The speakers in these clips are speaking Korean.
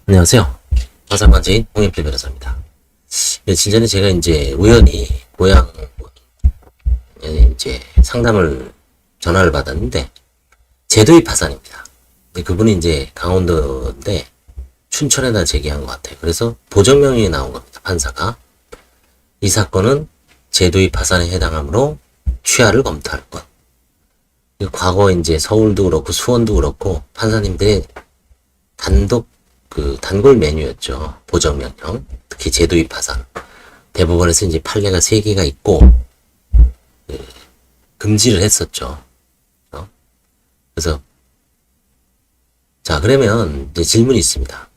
안녕하세요. 화상관제인 홍익필 변호사입니다. 며칠 전에 제가 이제 우연히 고향에 이제 상담을 전화를 받았는데 제도입 파산입니다. 근데 그분이 이제 강원도인데 춘천에다 제기한 것 같아요. 그래서 보정명령이 나온 겁니다. 판사가 이 사건은 제도입 파산에 해당하므로 취하를 검토할 것. 과거 이제 서울도 그렇고 수원도 그렇고 판사님들의 단골 메뉴였죠. 보정명령. 특히 제도입 파산. 대법원에서 이제 판례가 3개가 있고, 금지를 했었죠. 그래서, 자, 그러면 이제 질문이 있습니다.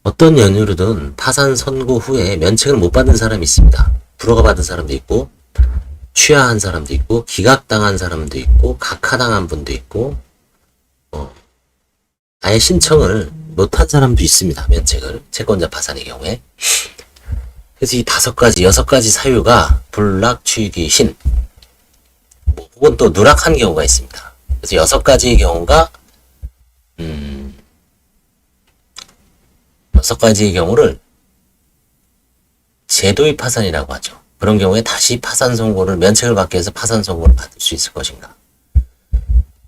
어떤 연유로든 파산 선고 후에 면책을 못 받은 사람이 있습니다. 불허가 받은 사람도 있고, 취하한 사람도 있고, 기각당한 사람도 있고, 각하당한 분도 있고, 아예 신청을 못한 사람도 있습니다. 면책을. 채권자 파산의 경우에. 그래서 이 5가지, 6가지 사유가 불락, 취기, 신. 혹은 또 누락한 경우가 있습니다. 그래서 6가지의 경우가, 6가지의 경우를 제도입 파산이라고 하죠. 그런 경우에 다시 파산 선고를, 면책을 받기 위해서 파산 선고를 받을 수 있을 것인가.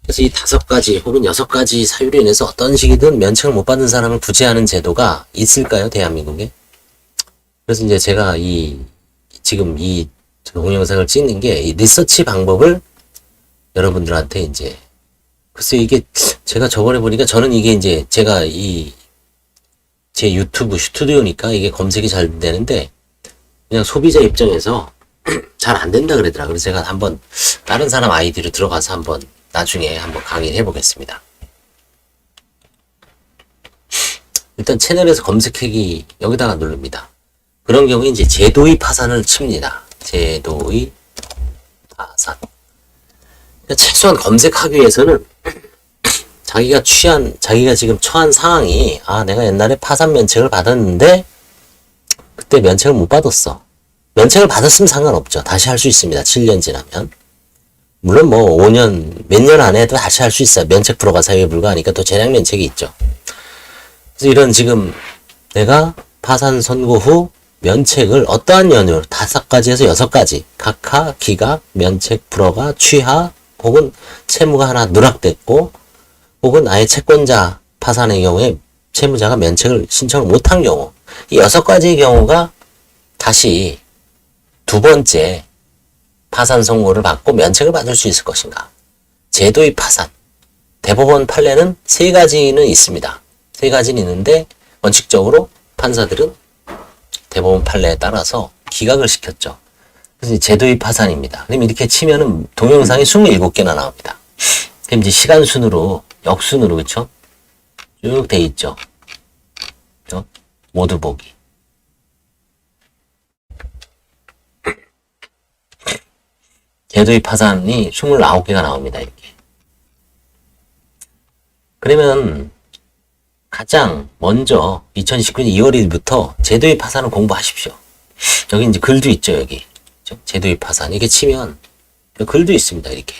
그래서 이 5가지 혹은 6가지 사유로 인해서 어떤 식이든 면책을 못 받는 사람을 구제하는 제도가 있을까요? 대한민국에? 그래서 이제 제가 지금 이 동영상을 찍는 게 이 리서치 방법을 여러분들한테 이제, 글쎄 이게 제가 저번에 보니까 저는 이게 이제 제가 제 유튜브 스튜디오니까 이게 검색이 잘 되는데 그냥 소비자 입장에서 잘 안 된다 그러더라고요. 그래서 제가 한번 다른 사람 아이디로 들어가서 한번 나중에 한번 강의를 해보겠습니다. 일단 채널에서 검색하기 여기다가 누릅니다. 그런 경우에 이제 제도의 파산을 칩니다. 제도의 파산. 그러니까 최소한 검색하기 위해서는 자기가 지금 처한 상황이, 내가 옛날에 파산 면책을 받았는데 그때 면책을 못 받았어. 면책을 받았으면 상관없죠. 다시 할 수 있습니다. 7년 지나면. 물론 뭐 5년, 몇 년 안에도 다시 할 수 있어요. 면책 불허가 사유에 불과하니까 또 재량 면책이 있죠. 그래서 이런 지금 내가 파산 선고 후 면책을 어떠한 연유로 5가지에서 6가지, 각하, 기각, 면책 불허가, 취하, 혹은 채무가 하나 누락됐고, 혹은 아예 채권자 파산의 경우에 채무자가 면책을 신청을 못한 경우, 이 6가지의 경우가 다시 2번째 파산 선고를 받고 면책을 받을 수 있을 것인가. 제도의 파산. 대법원 판례는 3가지는 있습니다. 3가지는 있는데 원칙적으로 판사들은 대법원 판례에 따라서 기각을 시켰죠. 그래서 제도의 파산입니다. 그럼 이렇게 치면은 동영상이 27개나 나옵니다. 그럼 이제 시간순으로, 역순으로, 그쵸? 쭉 돼 있죠. 그쵸? 모두 보기. 제도의 파산이 29개가 나옵니다. 이렇게. 그러면 가장 먼저 2019년 2월 1일부터 제도의 파산을 공부하십시오. 여기 이제 글도 있죠. 여기. 그쵸? 제도의 파산. 이렇게 치면 글도 있습니다. 이렇게.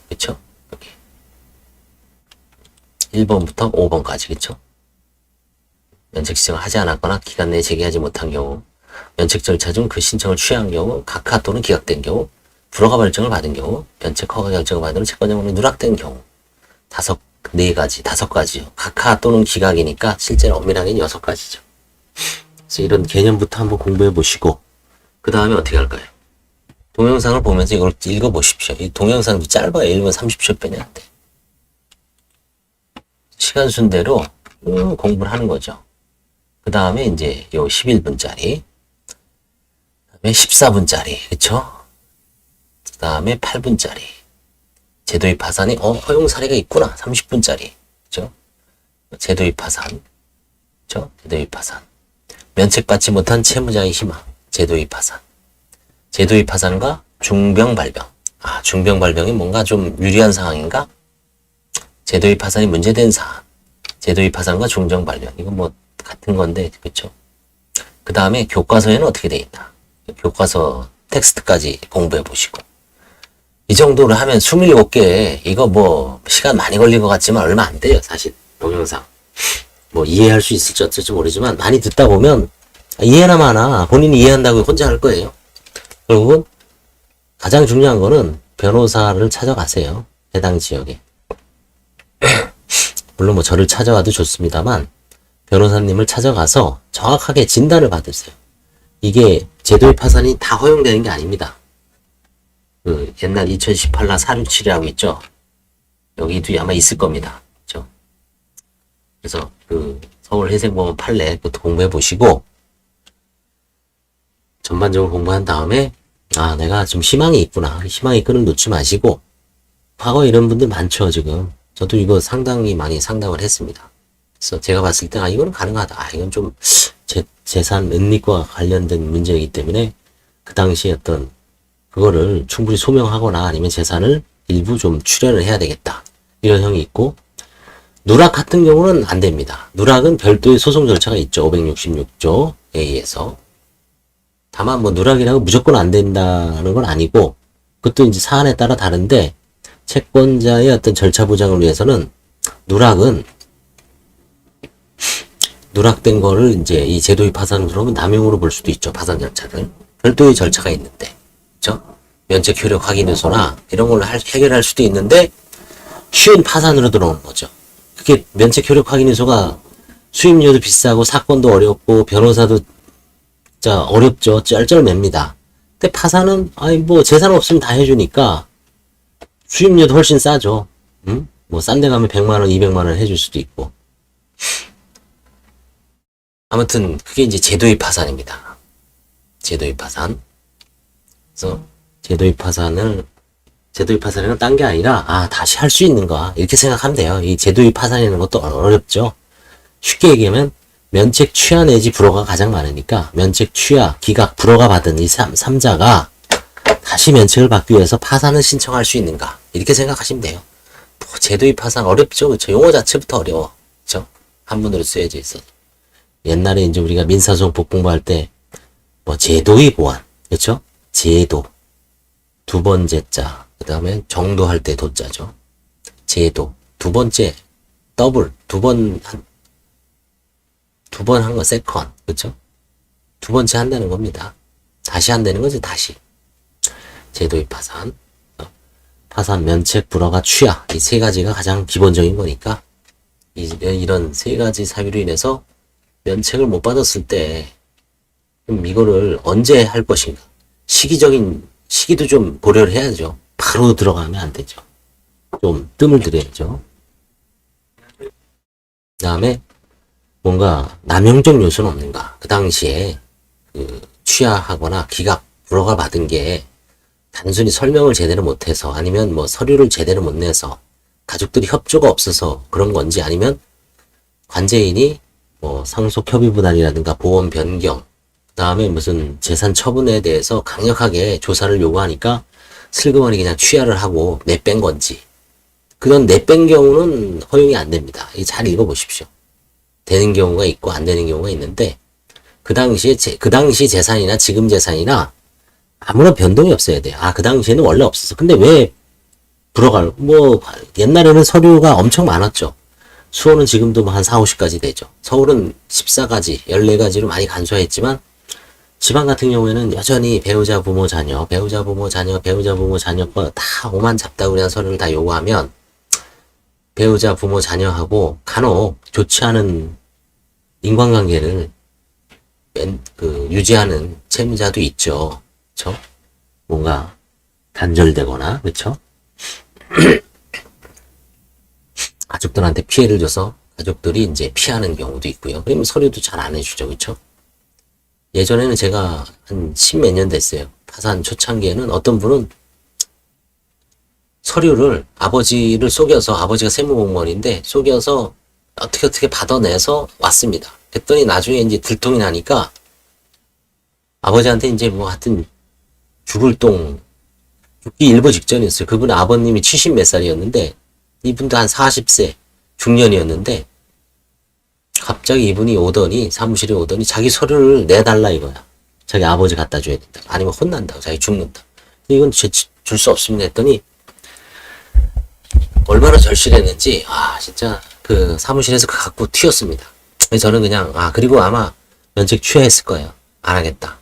그쵸? 여기. 1번부터 5번까지. 그쵸? 면책 신청을 하지 않았거나 기간 내에 제기하지 못한 경우, 면책 절차 중 그 신청을 취한 경우, 각하 또는 기각된 경우, 불허가 결정을 받은 경우, 면책 허가 결정을 받은 채권자금이 누락된 경우, 5가지요. 각하 또는 기각이니까 실제로 엄밀하게는 6가지죠. 그래서 이런 개념부터 한번 공부해 보시고, 그 다음에 어떻게 할까요? 동영상을 보면서 이걸 읽어 보십시오. 이 동영상도 짧아요. 1분 30초뿐이 안 돼. 시간 순대로 공부를 하는 거죠. 그 다음에 이제 요 11분짜리, 그 다음에 14분짜리, 그쵸? 그 다음에 8분짜리. 제도입 파산이, 허용 사례가 있구나. 30분짜리. 그쵸? 제도입 파산. 그쵸? 제도입 파산. 면책받지 못한 채무자의 희망. 제도입 파산. 제도입 파산과 중병 발병. 중병 발병이 뭔가 좀 유리한 상황인가? 제도입 파산이 문제된 사안. 제도입 파산과 중정 발병. 이건 뭐 같은 건데, 그쵸? 그 다음에 교과서에는 어떻게 돼 있나? 교과서 텍스트까지 공부해 보시고. 이 정도로 하면 27개, 이거 뭐, 시간 많이 걸린 것 같지만 얼마 안 돼요, 사실. 동영상. 뭐 이해할 수 있을지 어쩔지 모르지만 많이 듣다 보면 이해나 마나 본인이 이해한다고 혼자 할 거예요. 결국은 가장 중요한 거는 변호사를 찾아가세요. 해당 지역에. 물론 뭐 저를 찾아와도 좋습니다만 변호사님을 찾아가서 정확하게 진단을 받으세요. 이게 제도의 파산이 다 허용되는 게 아닙니다. 그 옛날 2018나 467이라고 있죠. 여기도 아마 있을 겁니다. 그렇죠? 그래서 그 서울 회생법원 판례 그것도 공부해 보시고 전반적으로 공부한 다음에 아 내가 좀 희망이 있구나. 희망의 끈을 놓지 마시고 과거 이런 분들 많죠 지금. 저도 이거 상당히 많이 상담을 했습니다. 그래서 제가 봤을 때 아 이거는 가능하다. 아 이건 좀 재산 은닉과 관련된 문제이기 때문에 그 당시에 어떤 그거를 충분히 소명하거나 아니면 재산을 일부 좀 출연을 해야 되겠다. 이런 형이 있고 누락 같은 경우는 안 됩니다. 누락은 별도의 소송 절차가 있죠. 566조 A에서. 다만 뭐 누락이라고 무조건 안 된다는 건 아니고 그것도 이제 사안에 따라 다른데 채권자의 어떤 절차 보장을 위해서는 누락된 거를 이제 이 제도의 파산으로 들어오면 남용으로 볼 수도 있죠. 파산 절차를. 별도의 절차가 있는데. 그죠? 면책 효력 확인 요소나 이런 걸로 해결할 수도 있는데 쉬운 파산으로 들어오는 거죠. 그게 면책 효력 확인 요소가 수임료도 비싸고 사건도 어렵고 변호사도 진짜 어렵죠. 쩔쩔맵니다. 근데 파산은 아니 뭐 재산 없으면 다 해주니까 수임료도 훨씬 싸죠. 응? 뭐 싼 데 가면 100만원, 200만원 해줄 수도 있고. 아무튼 그게 이제 제도의 파산입니다. 제도의 파산. 그래서 제도의 파산은 딴 게 아니라 아 다시 할 수 있는가 이렇게 생각하면 돼요. 이 제도의 파산이라는 것도 어렵죠. 쉽게 얘기하면 면책 취하 내지 불허가 가장 많으니까 면책 취하, 기각, 불허가 받은 이 3자가 다시 면책을 받기 위해서 파산을 신청할 수 있는가 이렇게 생각하시면 돼요. 뭐 제도의 파산 어렵죠. 그렇죠? 용어 자체부터 어려워. 그렇죠? 한문으로 쓰여져 있어. 옛날에 이제 우리가 민사소송법 공부할 때 뭐 제도의 보완, 그렇죠? 제도 두 번째 자, 그 다음에 정도할 때 도자죠. 제도 두 번째 더블 두 번 한 거 세컨, 그렇죠? 두 번째 한다는 겁니다. 다시 한다는 거지 다시. 제도의 파산, 파산, 면책, 불허가 취하 이 세 가지가 가장 기본적인 거니까 이런 세 가지 사유로 인해서 면책을 못 받았을 때 그럼 이거를 언제 할 것인가? 시기도 좀 고려를 해야죠. 바로 들어가면 안 되죠. 좀 뜸을 들여야죠. 그 다음에 뭔가 남용적 요소는 없는가? 그 당시에 그 취하하거나 기각, 불허가 받은 게 단순히 설명을 제대로 못해서 아니면 뭐 서류를 제대로 못 내서 가족들이 협조가 없어서 그런 건지 아니면 관제인이 뭐 상속 협의 분할이라든가 보험 변경 그 다음에 무슨 재산 처분에 대해서 강력하게 조사를 요구하니까 슬그머니 그냥 취하를 하고 내뺀 건지 그런 내뺀 경우는 허용이 안 됩니다. 잘 읽어보십시오. 되는 경우가 있고 안 되는 경우가 있는데 그 당시 재산이나 지금 재산이나 아무런 변동이 없어야 돼요. 아, 그 당시에는 원래 없었어. 근데 왜 불허가 뭐 옛날에는 서류가 엄청 많았죠. 수원은 지금도 뭐 한 4, 50가지 되죠. 서울은 14가지, 14가지로 많이 간소화했지만 지방 같은 경우에는 여전히 배우자, 부모, 자녀 거 다 오만 잡다구리한 서류를 다 요구하면 배우자, 부모, 자녀하고 간혹 좋지 않은 인간관계를 유지하는 채무자도 있죠. 그쵸? 뭔가 단절되거나, 그쵸? 가족들한테 피해를 줘서 가족들이 이제 피하는 경우도 있고요. 그러면 서류도 잘 안 해주죠. 그쵸? 예전에는 제가 한 10몇 년 됐어요. 파산 초창기에는 어떤 분은 서류를 아버지를 속여서 아버지가 세무공무원인데 속여서 어떻게 받아내서 왔습니다. 그랬더니 나중에 이제 들통이 나니까 아버지한테 이제 뭐 하여튼 죽기 일보 직전이었어요. 그분 아버님이 70 몇 살이었는데 이분도 한 40세 중년이었는데 갑자기 이분이 사무실에 오더니 자기 서류를 내달라 이거야. 자기 아버지 갖다 줘야 된다. 아니면 혼난다고. 자기 죽는다. 이건 줄 수 없습니다 했더니 얼마나 절실했는지 진짜 그 사무실에서 갖고 튀었습니다. 그래서 저는 그냥, 그리고 아마 면책 취하했을 거예요. 안 하겠다.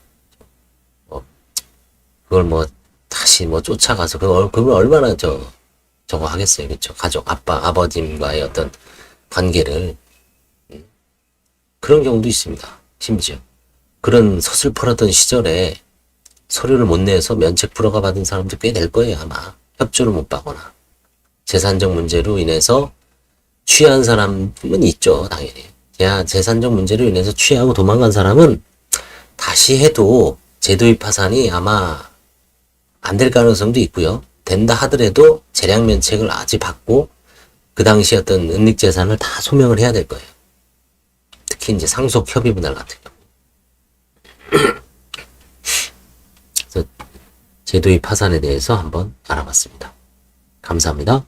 그걸 뭐, 다시 뭐 쫓아가서, 그걸 얼마나 저거 하겠어요. 그쵸? 가족, 아버님과의 어떤 관계를. 그런 경우도 있습니다. 심지어. 그런 서슬퍼하던 시절에 서류를 못 내서 면책 불허가 받은 사람도 꽤 될 거예요, 아마. 협조를 못 받거나. 재산적 문제로 인해서 취한 사람은 있죠, 당연히. 재산적 문제로 인해서 취하고 도망간 사람은 다시 해도 제도의 파산이 아마 안 될 가능성도 있고요. 된다 하더라도 재량 면책을 아직 받고 그 당시 어떤 은닉 재산을 다 소명을 해야 될 거예요. 특히 이제 상속 협의 분할 같은 경우. 그래서 제도의 파산에 대해서 한번 알아봤습니다. 감사합니다.